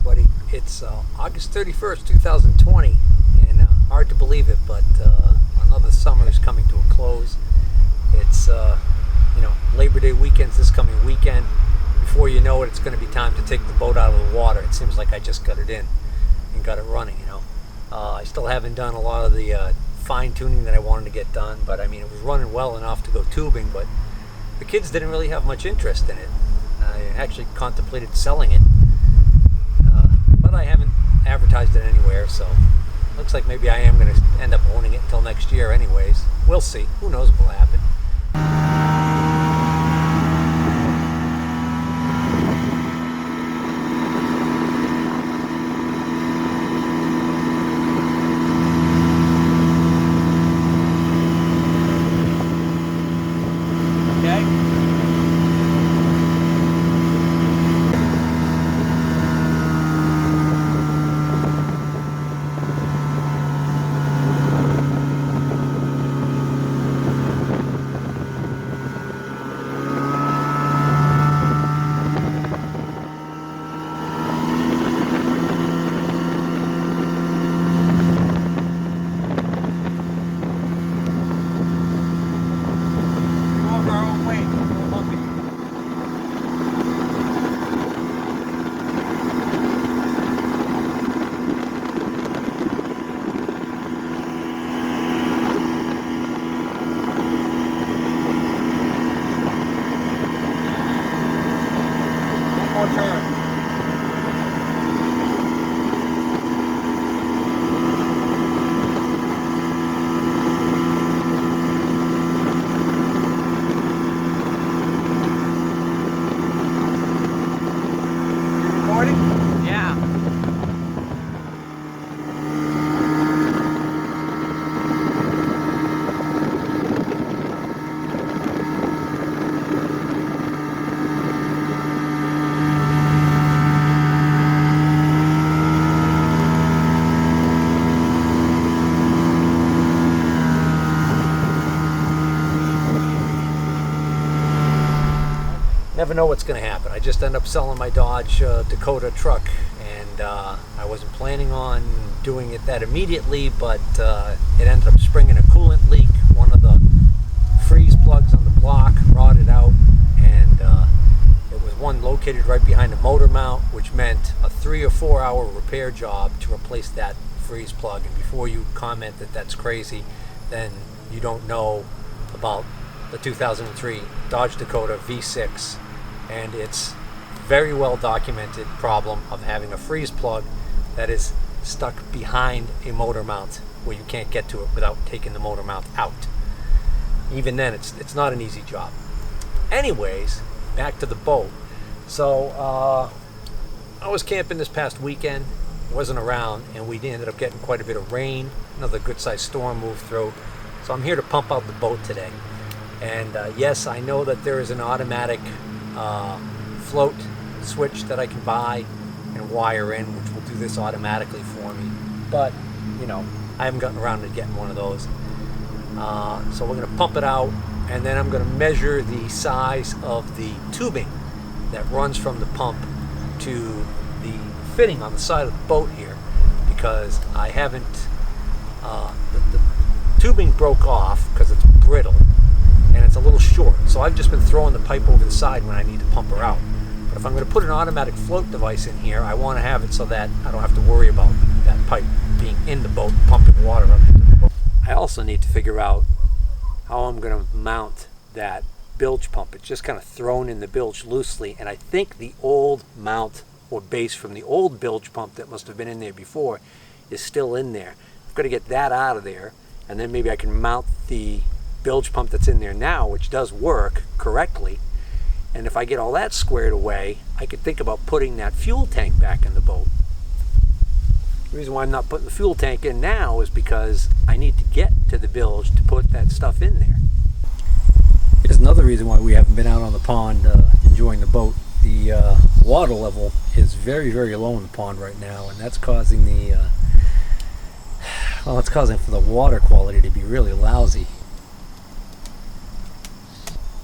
everybody. It's August 31st, 2020, and hard to believe it, but another summer is coming to a close. It's Labor Day weekend's this coming weekend. Before you know it, it's going to be time to take the boat out of the water. It seems like I just got it in and got it running. I still haven't done a lot of the fine tuning that I wanted to get done, but I mean, it was running well enough to go tubing, but the kids didn't really have much interest in it. I actually contemplated selling it, but I haven't advertised it anywhere, so looks like maybe I am going to end up owning it until next year anyways. We'll see. Who knows what will happen. Never know what's going to happen. I just end up selling my Dodge Dakota truck, and I wasn't planning on doing it that immediately, but it ended up springing a coolant leak. One of the freeze plugs on the block rotted out, and it was one located right behind the motor mount, which meant a 3 or 4 hour repair job to replace that freeze plug. And before you comment that that's crazy, then you don't know about the 2003 Dodge Dakota V6 and its very well documented problem of having a freeze plug that is stuck behind a motor mount where you can't get to it without taking the motor mount out. Even then, it's not an easy job. Anyways, back to the boat. So I was camping this past weekend, wasn't around, and we ended up getting quite a bit of rain. Another good sized storm moved through. So I'm here to pump out the boat today. And yes, I know that there is an automatic float switch that I can buy and wire in, which will do this automatically for me. But, I haven't gotten around to getting one of those. So we're going to pump it out, and then I'm going to measure the size of the tubing that runs from the pump to the fitting on the side of the boat here, because I haven't, the tubing broke off because it's brittle, and it's a little short, so I've just been throwing the pipe over the side when I need to pump her out. But if I'm going to put an automatic float device in here, I want to have it so that I don't have to worry about that pipe being in the boat, pumping water up into the boat. I also need to figure out how I'm going to mount that bilge pump. It's just kind of thrown in the bilge loosely, and I think the old mount or base from the old bilge pump that must have been in there before is still in there. I've got to get that out of there, and then maybe I can mount the bilge pump that's in there now, which does work correctly. And if I get all that squared away, I could think about putting that fuel tank back in the boat. The reason why I'm not putting the fuel tank in now is because I need to get to the bilge to put that stuff in there. Here's another reason why we haven't been out on the pond enjoying the boat. The water level is very, very low in the pond right now, and that's causing it's causing for the water quality to be really lousy.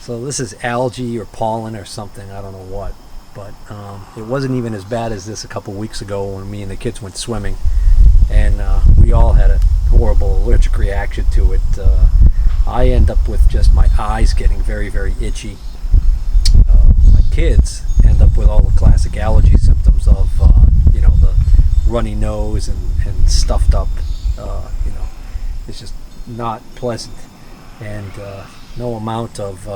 So this is algae or pollen or something, I don't know what. but it wasn't even as bad as this a couple weeks ago when me and the kids went swimming, and we all had a horrible allergic reaction to it. I end up with just my eyes getting very, very itchy. My kids end up with all the classic allergy symptoms of, the runny nose and stuffed up. It's just not pleasant, and no amount of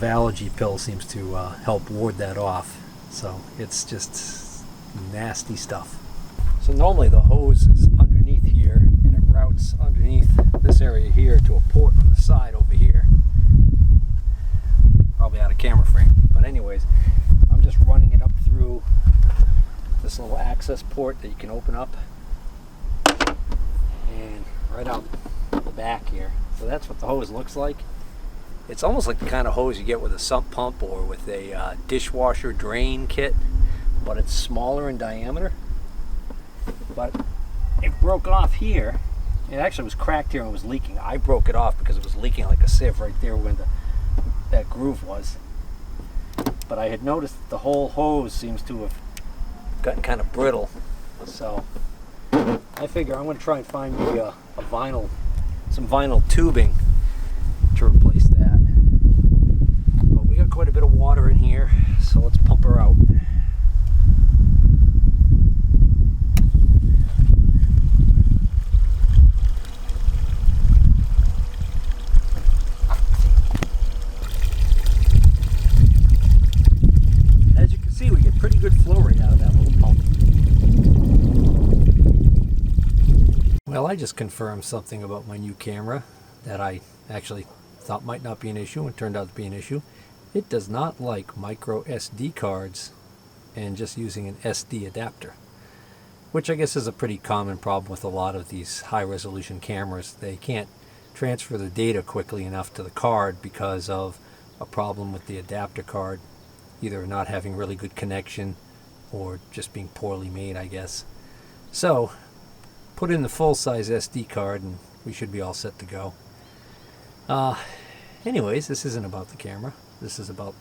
allergy pill seems to help ward that off. So it's just nasty stuff. So normally the hose is underneath here, and it routes underneath this area here to a port on the side over here. Probably out of camera frame, but anyways, I'm just running it up through this little access port that you can open up, and right out the back here. So that's what the hose looks like. It's almost like the kind of hose you get with a sump pump or with a dishwasher drain kit, but it's smaller in diameter. But it broke off here. It actually was cracked here and was leaking. I broke it off because it was leaking like a sieve right there where that groove was. But I had noticed that the whole hose seems to have gotten kind of brittle. So I figure I'm going to try and find maybe some vinyl tubing to replace that. But we got quite a bit of water in here, so let's pump her out. As you can see, we get pretty good flow rate out of that little pump. Well, I just confirmed something about my new camera that I actually thought might not be an issue and turned out to be an issue. It does not like micro SD cards and just using an SD adapter, which I guess is a pretty common problem with a lot of these high resolution cameras. They can't transfer the data quickly enough to the card because of a problem with the adapter card, either not having really good connection or just being poorly made, I guess. So put in the full-size SD card and we should be all set to go. Anyways, this isn't about the camera. This is about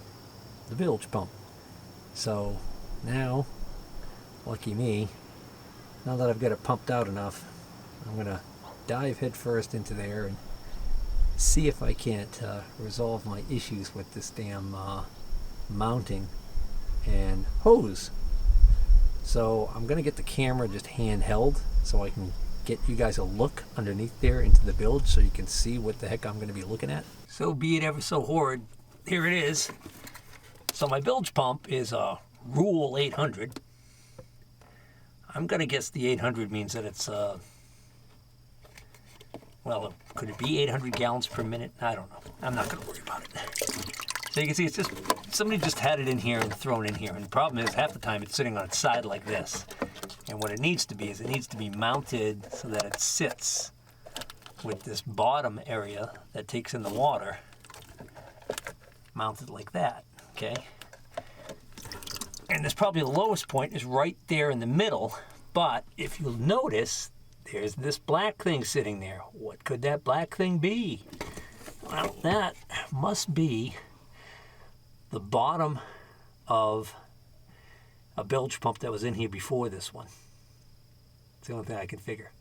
the bilge pump. So now, lucky me, now that I've got it pumped out enough, I'm going to dive headfirst into there and see if I can't resolve my issues with this damn mounting and hose. So I'm going to get the camera just handheld so I can get you guys a look underneath there into the bilge so you can see what the heck I'm going to be looking at. So be it ever so horrid, here it is. So my bilge pump is a Rule 800. I'm going to guess the 800 means that it's, well, could it be 800 gallons per minute? I don't know. I'm not going to worry about it. So you can see it's just, somebody just had it in here and thrown in here. And the problem is half the time it's sitting on its side like this. And what it needs to be is it needs to be mounted so that it sits with this bottom area that takes in the water, mounted like that, okay? And there's probably the lowest point is right there in the middle, but if you'll notice, there's this black thing sitting there. What could that black thing be? Well, that must be the bottom of a bilge pump that was in here before this one. It's the only thing I can figure.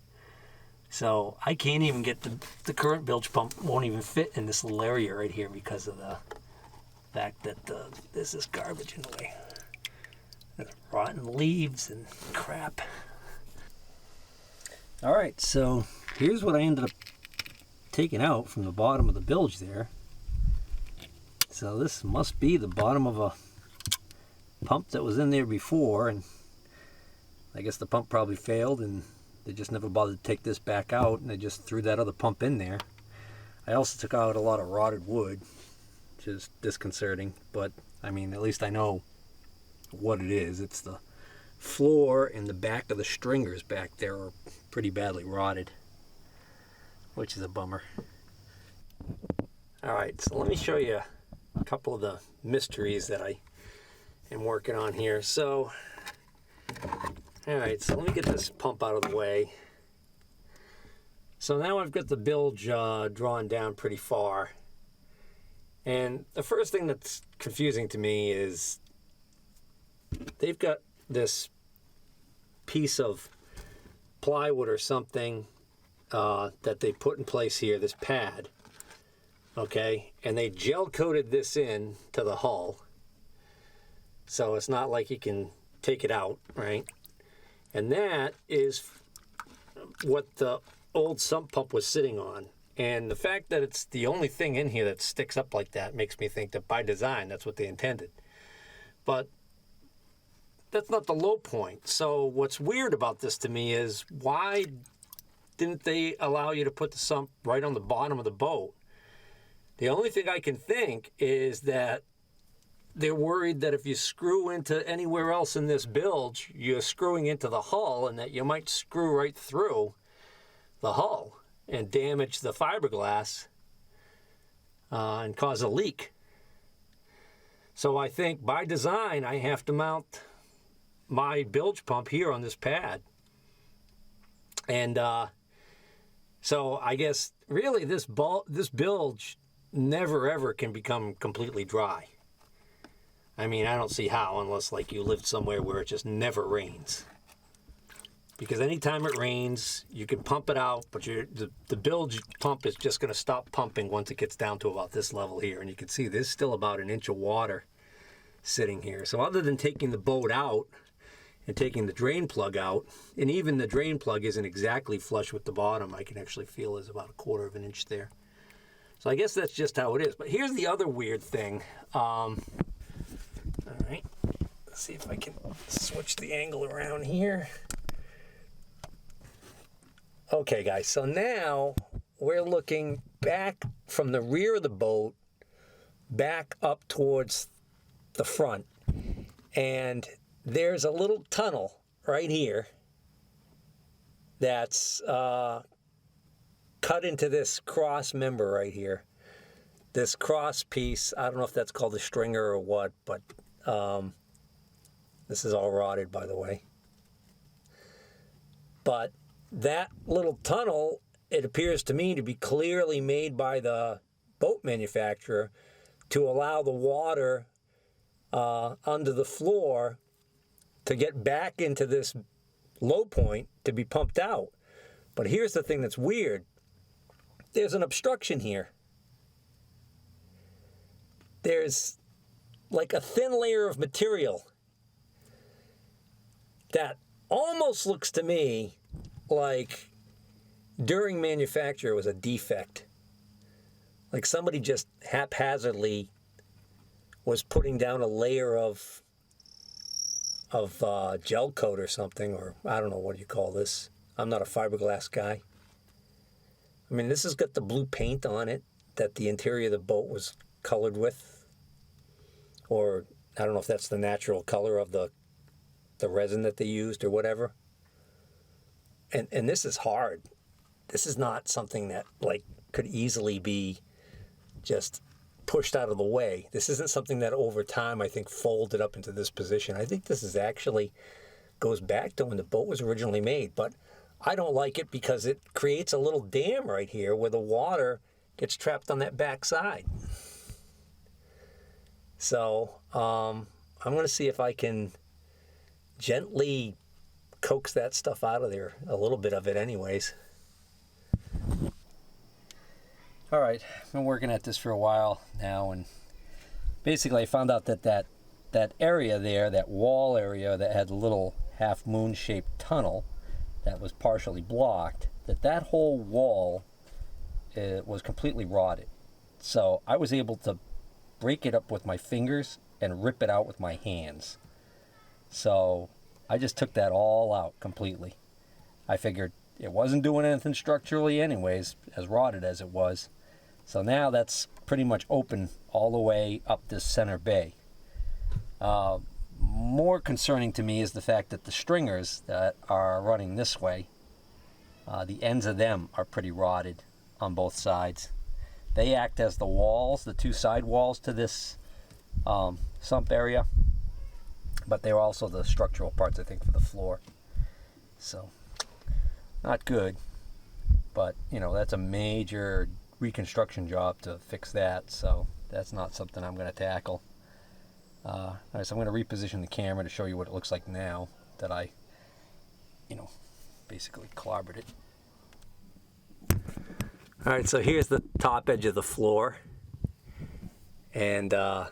So I can't even get the current bilge pump won't even fit in this little area right here because of the fact that there's this garbage in the way. There's rotten leaves and crap. All right, so here's what I ended up taking out from the bottom of the bilge there. So this must be the bottom of a pump that was in there before, and I guess the pump probably failed and they just never bothered to take this back out and they just threw that other pump in there. I also took out a lot of rotted wood, which is disconcerting, but I mean, at least I know what it is. It's the floor and the back of the stringers back there are pretty badly rotted, which is a bummer. All right, so let me show you a couple of the mysteries that I am working on here. So, all right, so let me get this pump out of the way. So now I've got the bilge drawn down pretty far. And the first thing that's confusing to me is they've got this piece of plywood or something that they put in place here, this pad, okay, and they gel coated this in to the hull, so it's not like you can take it out, right? And that is what the old sump pump was sitting on. And the fact that it's the only thing in here that sticks up like that makes me think that by design that's what they intended. But that's not the low point. So what's weird about this to me is, why didn't they allow you to put the sump right on the bottom of the boat? The only thing I can think is that they're worried that if you screw into anywhere else in this bilge, you're screwing into the hull, and that you might screw right through the hull and damage the fiberglass and cause a leak. So I think by design I have to mount my bilge pump here on this pad. And so I guess really this bilge never ever can become completely dry. I mean, I don't see how, unless like you lived somewhere where it just never rains. Because anytime it rains, you can pump it out, but the bilge pump is just going to stop pumping once it gets down to about this level here. And you can see there's still about an inch of water sitting here. So other than taking the boat out and taking the drain plug out, and even the drain plug isn't exactly flush with the bottom, I can actually feel there's about 1/4 of an inch there. So I guess that's just how it is. But here's the other weird thing. All right, let's see if I can switch the angle around here. Okay, guys, so now we're looking back from the rear of the boat, back up towards the front. And there's a little tunnel right here that's cut into this cross member right here. This cross piece, I don't know if that's called a stringer or what, but this is all rotted, by the way. But that little tunnel, it appears to me to be clearly made by the boat manufacturer to allow the water under the floor to get back into this low point to be pumped out. But here's the thing that's weird. There's an obstruction here. There's like a thin layer of material that almost looks to me like during manufacture it was a defect. Like somebody just haphazardly was putting down a layer of gel coat or something, or I don't know, what do you call this? I'm not a fiberglass guy. I mean, this has got the blue paint on it that the interior of the boat was colored with, or I don't know if that's the natural color of the resin that they used or whatever. And this is hard. This is not something that like could easily be just pushed out of the way. This isn't something that over time I think folded up into this position. I think this is actually goes back to when the boat was originally made, but I don't like it because it creates a little dam right here where the water gets trapped on that back side. So I'm going to see if I can gently coax that stuff out of there, a little bit of it anyways. All right, I've been working at this for a while now, and basically I found out that area there, that wall area that had a little half moon shaped tunnel that was partially blocked, that whole wall was completely rotted. So I was able to break it up with my fingers and rip it out with my hands. So I just took that all out completely. I figured it wasn't doing anything structurally anyways, as rotted as it was. So now that's pretty much open all the way up this center bay. More concerning to me is the fact that the stringers that are running this way, the ends of them are pretty rotted on both sides. They act as the walls, the two side walls to this sump area, but they're also the structural parts, I think, for the floor. So, not good, but you know, that's a major reconstruction job to fix that, so that's not something I'm going to tackle. All right, so I'm going to reposition the camera to show you what it looks like now that I, basically clobbered it. All right, so here's the top edge of the floor. And so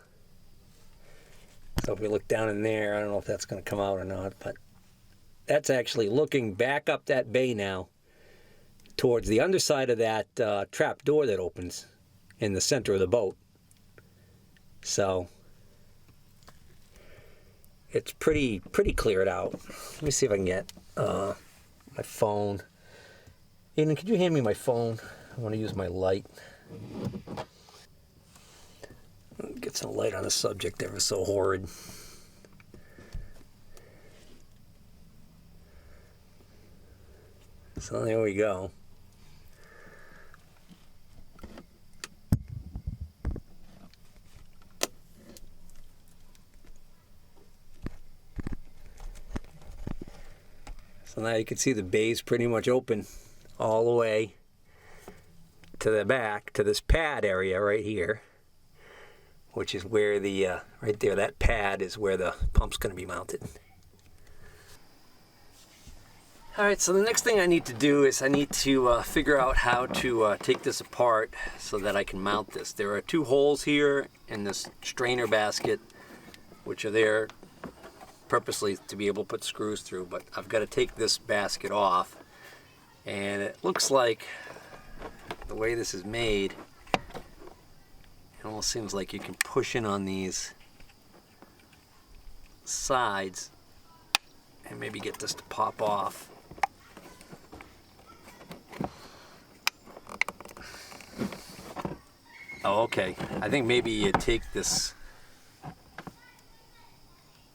if we look down in there, I don't know if that's going to come out or not, but that's actually looking back up that bay now towards the underside of that trap door that opens in the center of the boat. So it's pretty cleared out. Let me see if I can get my phone. Aiden, could you hand me my phone? I want to use my light. Get some light on the subject ever so horrid. So there we go. So now you can see the bay's pretty much open all the way to the back, to this pad area right here, which is where the, right there, that pad is where the pump's going to be mounted. Alright, so the next thing I need to do is I need to figure out how to take this apart so that I can mount this. There are 2 holes here in this strainer basket, which are there purposely to be able to put screws through, but I've got to take this basket off, and it looks like the way this is made, it almost seems like you can push in on these sides and maybe get this to pop off. Oh, okay. I think maybe you take this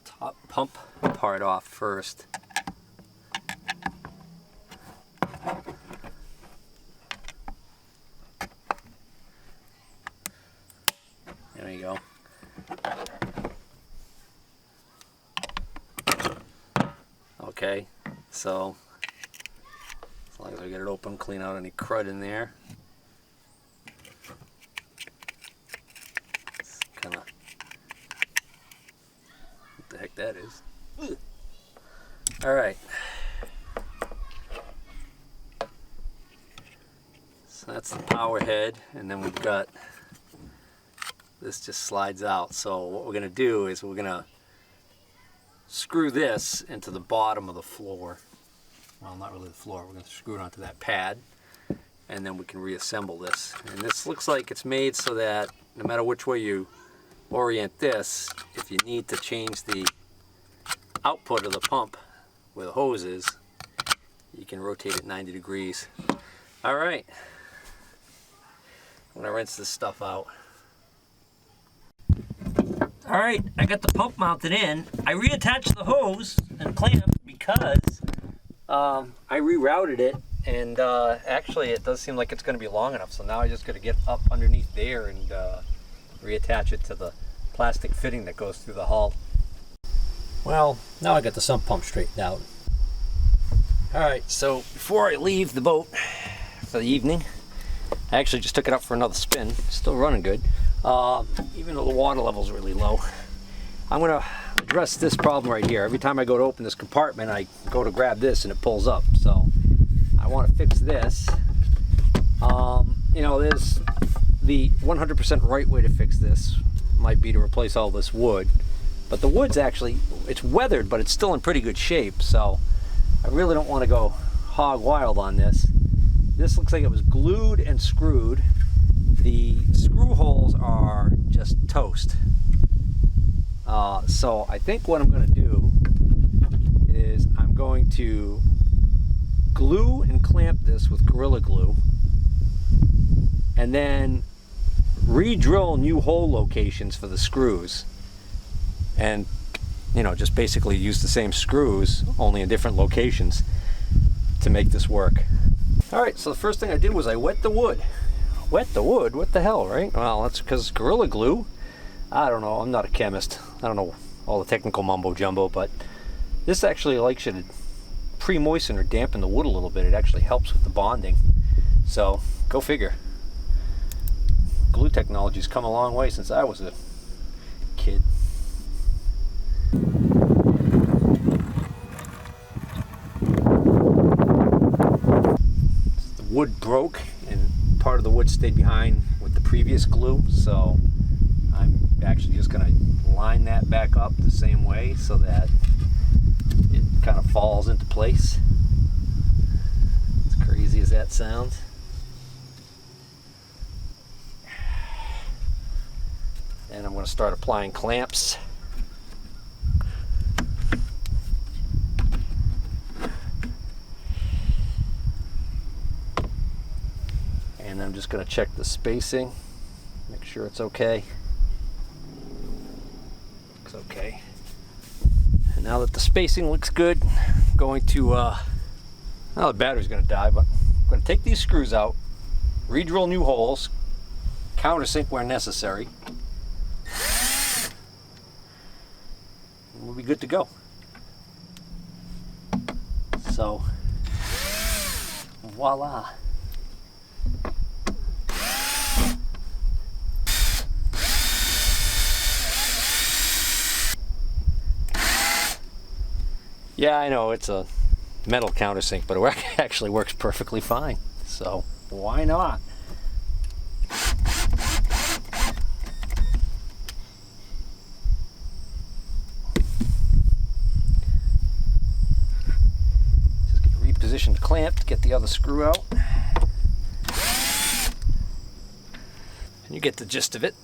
top pump part off first. There you go. Okay, so as long as I get it open, clean out any crud in there. It's kind of, what the heck that is. Ugh. All right. So that's the power head, and then we've got this just slides out. So what we're going to do is we're going to screw this into the bottom of the floor. Well, not really the floor. We're going to screw it onto that pad, and then we can reassemble this. And this looks like it's made so that no matter which way you orient this, if you need to change the output of the pump where the hose is, you can rotate it 90 degrees. All right. I'm going to rinse this stuff out. All right, I got the pump mounted in. I reattached the hose and clamp because I rerouted it, and actually it does seem like it's going to be long enough. So now I just got to get up underneath there and reattach it to the plastic fitting that goes through the hull. Well, now I got the sump pump straightened out. All right, so before I leave the boat for the evening, I actually just took it up for another spin. Still running good. Even though the water level is really low. I'm going to address this problem right here. Every time I go to open this compartment, I go to grab this and it pulls up. So I want to fix this. There's the 100% right way to fix this might be to replace all this wood. But the wood's actually, it's weathered, but it's still in pretty good shape. So I really don't want to go hog wild on this. This looks like it was glued and screwed. The screw holes are just toast. So I think what I'm going to do is I'm going to glue and clamp this with Gorilla Glue, and then re-drill new hole locations for the screws, and just basically use the same screws only in different locations to make this work. Alright, so the first thing I did was I wet the wood. Wet the wood? What the hell, right? Well, that's because Gorilla Glue, I don't know, I'm not a chemist. I don't know all the technical mumbo jumbo, but this actually should pre-moisten or dampen the wood a little bit. It actually helps with the bonding. So, go figure. Glue technology's come a long way since I was a kid. broke and part of the wood stayed behind with the previous glue, so I'm actually just going to line that back up the same way so that it kind of falls into place. As crazy as that sounds. And I'm going to start applying clamps. And I'm just going to check the spacing, make sure it's okay. Looks okay. And now that the spacing looks good, I'm going to, now the battery's going to die, but I'm going to take these screws out, re-drill new holes, countersink where necessary. And we'll be good to go. So, voila. Yeah, I know it's a metal countersink, but it actually works perfectly fine. So why not? Just reposition the clamp to get the other screw out. And you get the gist of it.